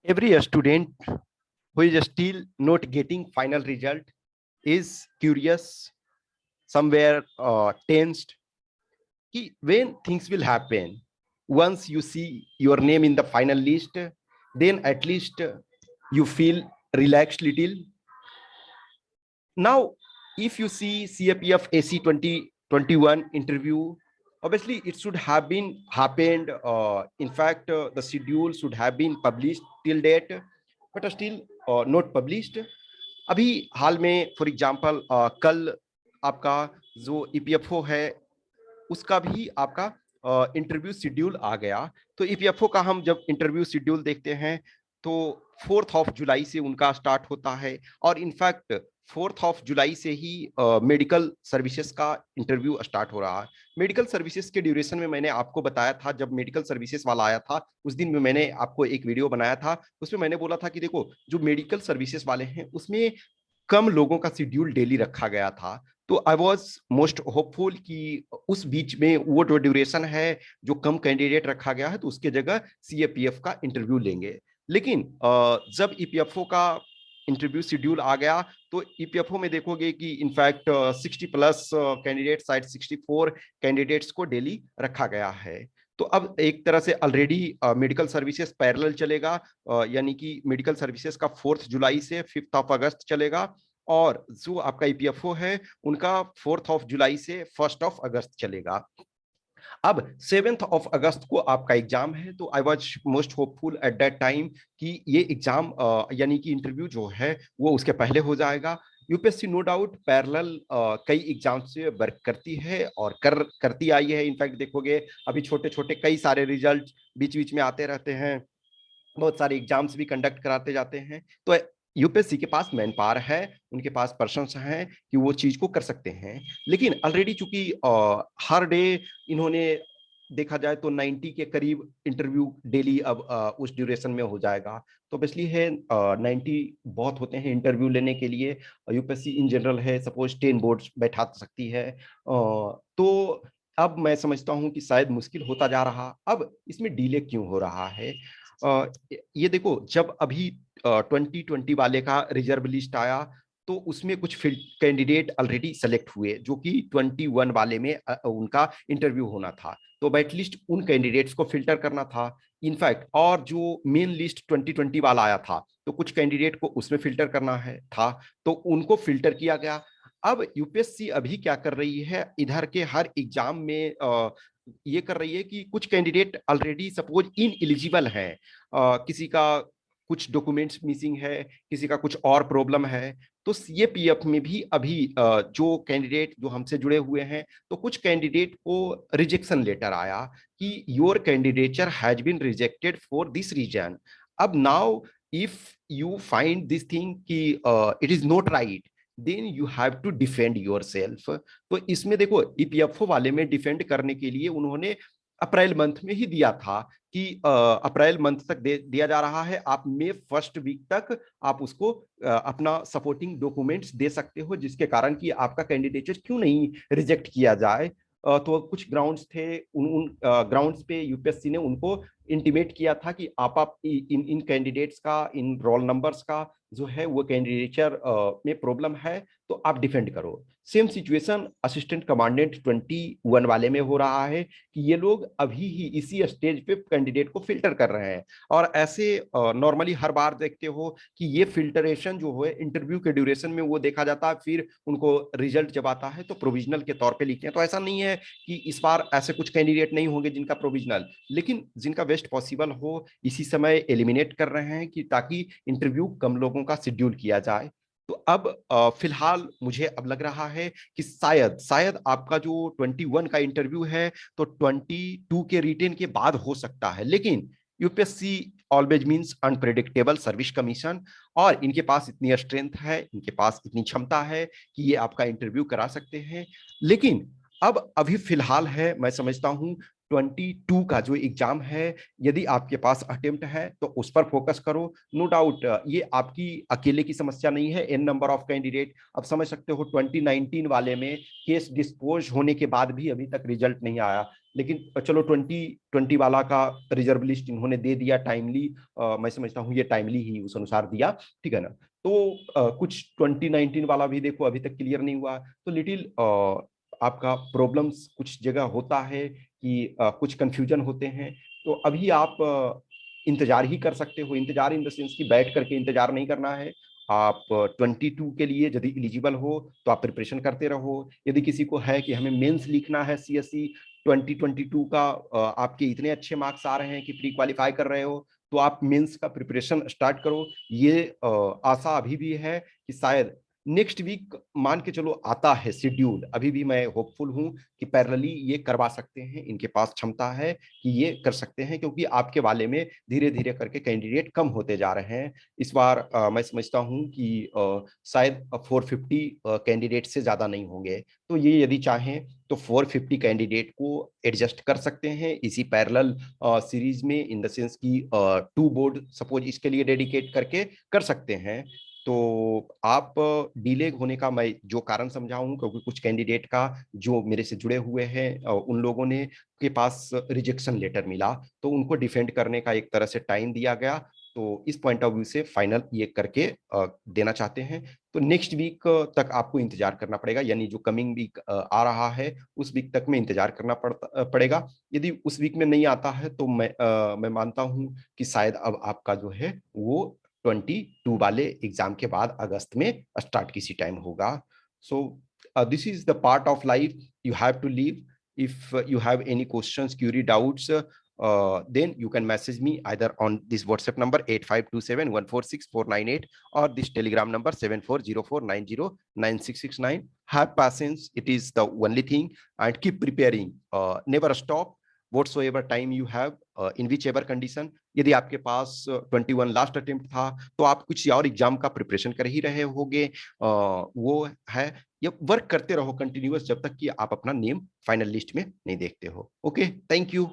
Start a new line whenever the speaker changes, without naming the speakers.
Every student who is still not getting final result is curious, somewhere tensed. When things will happen, once you see your name in the final list, then at least you feel relaxed little. Now, if you see CAPF AC 2021 interview, obviously it should have been happened. In fact, the schedule should have been published till date, but still not published. अभी हाल में for example कल आपका जो EPFO है उसका भी आपका interview schedule आ गया। तो ईपीएफओ का हम जब इंटरव्यू शेड्यूल देखते हैं तो 4 जुलाई से उनका स्टार्ट होता है, और इनफैक्ट 4 जुलाई से ही मेडिकल सर्विसेज का इंटरव्यू स्टार्ट हो रहा है। मेडिकल सर्विसेज के ड्यूरेशन में मैंने आपको बताया था, जब मेडिकल सर्विसेज वाला आया था उस दिन में मैंने आपको एक वीडियो बनाया था, उसमें मैंने बोला था कि देखो जो मेडिकल सर्विसेज वाले हैं उसमें कम लोगों का शेड्यूल डेली रखा गया था। तो आई वॉज मोस्ट होपफुल कि उस बीच में वो जो ड्यूरेशन है जो कम कैंडिडेट रखा गया है तो उसके जगह सीएपीएफ का इंटरव्यू लेंगे। लेकिन जब ईपीएफओ का इंटरव्यू शेड्यूल आ गया तो ईपीएफओ में देखोगे कि इनफैक्ट 60+ कैंडिडेट, शायद 64 कैंडिडेट्स को डेली रखा गया है। तो अब एक तरह से ऑलरेडी मेडिकल सर्विसेज पैरेलल चलेगा, यानी कि मेडिकल सर्विसेज का 4 जुलाई से 5 अगस्त चलेगा, और जो आपका ईपीएफओ है उनका 4 जुलाई से 1 अगस्त चलेगा। अब 7 अगस्त को आपका एग्जाम है, तो I was most hopeful at that time कि ये एग्जाम यानी कि इंटरव्यू जो है वो उसके पहले हो जाएगा। यूपीएससी नो डाउट पैरेलल कई एग्जाम से वर्क करती है और करती आई है। इनफैक्ट देखोगे अभी छोटे छोटे कई सारे रिजल्ट बीच बीच में आते रहते हैं, बहुत सारे एग्जाम्स भी कंडक्ट कराते जाते हैं। तो यूपीएससी के पास मैन पावर है, उनके पास पर्सन्स हैं कि वो चीज को कर सकते हैं। लेकिन ऑलरेडी चूंकि हर डे इन्होंने देखा जाए तो 90 के करीब इंटरव्यू डेली अब उस ड्यूरेशन में हो जाएगा। तो ऑब्वियसली है 90 बहुत होते हैं इंटरव्यू लेने के लिए। यूपीएससी इन जनरल है सपोज 10 बोर्ड्स बैठा सकती है। तो अब मैं समझता हूं कि शायद मुश्किल होता जा रहा। अब इसमें डिले क्यों हो रहा है? ये देखो, जब अभी 2020 वाले का रिजर्व लिस्ट आया तो उसमें कुछ कैंडिडेट ऑलरेडी सेलेक्ट हुए जो कि 21 वाले में उनका इंटरव्यू होना था। तो एटलीस्ट उन कैंडिडेट्स को फिल्टर करना था। इनफैक्ट और जो मेन लिस्ट 2020 वाला आया था तो कुछ कैंडिडेट को उसमें फिल्टर करना है था, तो उनको फिल्टर किया गया। अब यूपीएससी अभी क्या कर रही है, इधर के हर एग्जाम में ये कर रही है कि कुछ candidate already suppose in eligible है, किसी का कुछ डॉक्यूमेंट्स मिसिंग है, किसी का कुछ और प्रॉब्लम है, तो सीएपीएफ में भी अभी जो कैंडिडेट जो हमसे जुड़े हुए हैं तो कुछ कैंडिडेट को रिजेक्शन लेटर आया कि your candidature has been rejected for this reason. अब now if you find this thing कि it is not right, then you have to defend yourself. तो इसमें देखो ईपीएफओ वाले में डिफेंड करने के लिए उन्होंने अप्रैल मंथ में ही दिया था कि अप्रैल मंथ तक दिया जा रहा है, आप मई फर्स्ट वीक तक आप उसको अपना सपोर्टिंग डॉक्यूमेंट्स दे सकते हो, जिसके कारण कि आपका कैंडिडेचर क्यों नहीं रिजेक्ट किया जाए। तो कुछ ग्राउंड्स थे, उन उन ग्राउंड्स पे यूपीएससी ने उनको इंटीमेट किया था कि आप इन इन कैंडिडेट्स का, इन रोल नंबर्स का जो है वो कैंडिडेचर में प्रॉब्लम है तो आप डिफेंड करो। सेम सिचुएशन असिस्टेंट कमांडेंट 21 वाले में हो रहा है कि ये लोग अभी ही इसी स्टेज पे कैंडिडेट को फिल्टर कर रहे हैं। और ऐसे नॉर्मली हर बार देखते हो कि ये फिल्टरेशन जो है इंटरव्यू के ड्यूरेशन में वो देखा जाता है, फिर उनको रिजल्ट जब आता है तो प्रोविजनल के तौर पे लिखते हैं। तो ऐसा नहीं है कि इस बार ऐसे कुछ कैंडिडेट नहीं होंगे जिनका प्रोविजनल, लेकिन जिनका बेस्ट पॉसिबल हो इसी समय एलिमिनेट कर रहे हैं कि ताकि इंटरव्यू कम लोगों का शेड्यूल किया जाए। तो अब फिलहाल मुझे अब लग रहा है कि शायद शायद आपका जो 21 का इंटरव्यू है तो 22 के रिटेन के बाद हो सकता है। लेकिन UPSC always means unpredictable service commission, और इनके पास इतनी स्ट्रेंथ है, इनके पास इतनी क्षमता है कि ये आपका इंटरव्यू करा सकते हैं। लेकिन अब अभी फिलहाल है, मैं समझता हूं 22 का जो एग्जाम है, यदि आपके पास अटेम्प्ट है तो उस पर फोकस करो। नो डाउट ये आपकी अकेले की समस्या नहीं है, एन नंबर ऑफ कैंडिडेट। अब समझ सकते हो 2019 वाले में केस डिस्पोज होने के बाद भी अभी तक रिजल्ट नहीं आया, लेकिन चलो 2020 वाला का रिजर्व लिस्ट इन्होंने दे दिया टाइमली, मैं समझता हूँ ये टाइमली ही उस अनुसार दिया, ठीक है ना। तो कुछ 2019 वाला भी देखो अभी तक क्लियर नहीं हुआ, तो लिटिल आपका प्रॉब्लम्स कुछ जगह होता है कि कुछ कंफ्यूजन होते हैं। तो अभी आप इंतजार ही कर सकते हो, इंतजार इन द सेंस कि बैठ करके इंतजार नहीं करना है। आप 22 के लिए यदि एलिजिबल हो तो आप प्रिपरेशन करते रहो। यदि किसी को है कि हमें मेंस लिखना है सीएससी 2022 का, आपके इतने अच्छे मार्क्स आ रहे हैं कि प्री क्वालिफाई कर रहे हो, तो आप मेंस का प्रिपरेशन स्टार्ट करो। ये आशा अभी भी है कि शायद नेक्स्ट वीक मान के चलो आता है शेड्यूल, अभी भी मैं होपफुल हूं कि पैरेलली ये करवा सकते हैं, इनके पास क्षमता है कि ये कर सकते हैं, क्योंकि आपके वाले में धीरे धीरे करके कैंडिडेट कम होते जा रहे हैं। इस बार मैं समझता हूं कि शायद 450 कैंडिडेट से ज्यादा नहीं होंगे। तो ये यदि चाहें तो 450 कैंडिडेट को एडजस्ट कर सकते हैं इसी पैरेलल सीरीज में, इन द सेंस की 2 बोर्ड सपोज इसके लिए डेडिकेट करके कर सकते हैं। तो आप डिले होने का मैं जो कारण समझाऊं, क्योंकि कुछ कैंडिडेट का जो मेरे से जुड़े हुए हैं उन लोगों ने के पास रिजेक्शन लेटर मिला, तो उनको डिफेंड करने का एक तरह से टाइम दिया गया। तो इस पॉइंट ऑफ व्यू से फाइनल ये करके देना चाहते हैं। तो नेक्स्ट वीक तक आपको इंतजार करना पड़ेगा, यानी जो कमिंग वीक आ रहा है उस वीक तक में इंतजार करना पड़ेगा। यदि उस वीक में नहीं आता है तो मैं मानता हूं कि शायद अब आपका जो है वो 22 वाले एग्जाम के बाद अगस्त में स्टार्ट किसी टाइम होगा। So this is the part of life you have to leave. if you have any questions, query, doubts, then you can message me either on this WhatsApp number 8527146498 or this Telegram number 7404909669. Have patience, it is the only thing, and keep preparing. Never stop whatsoever time you have, in whichever condition. यदि आपके पास 21 last attempt था तो आप कुछ और exam का preparation कर ही रहे होगे, वो है, ये वर्क करते रहो कंटिन्यूअस जब तक कि आप अपना नेम फाइनल लिस्ट में नहीं देखते हो। Okay, thank you.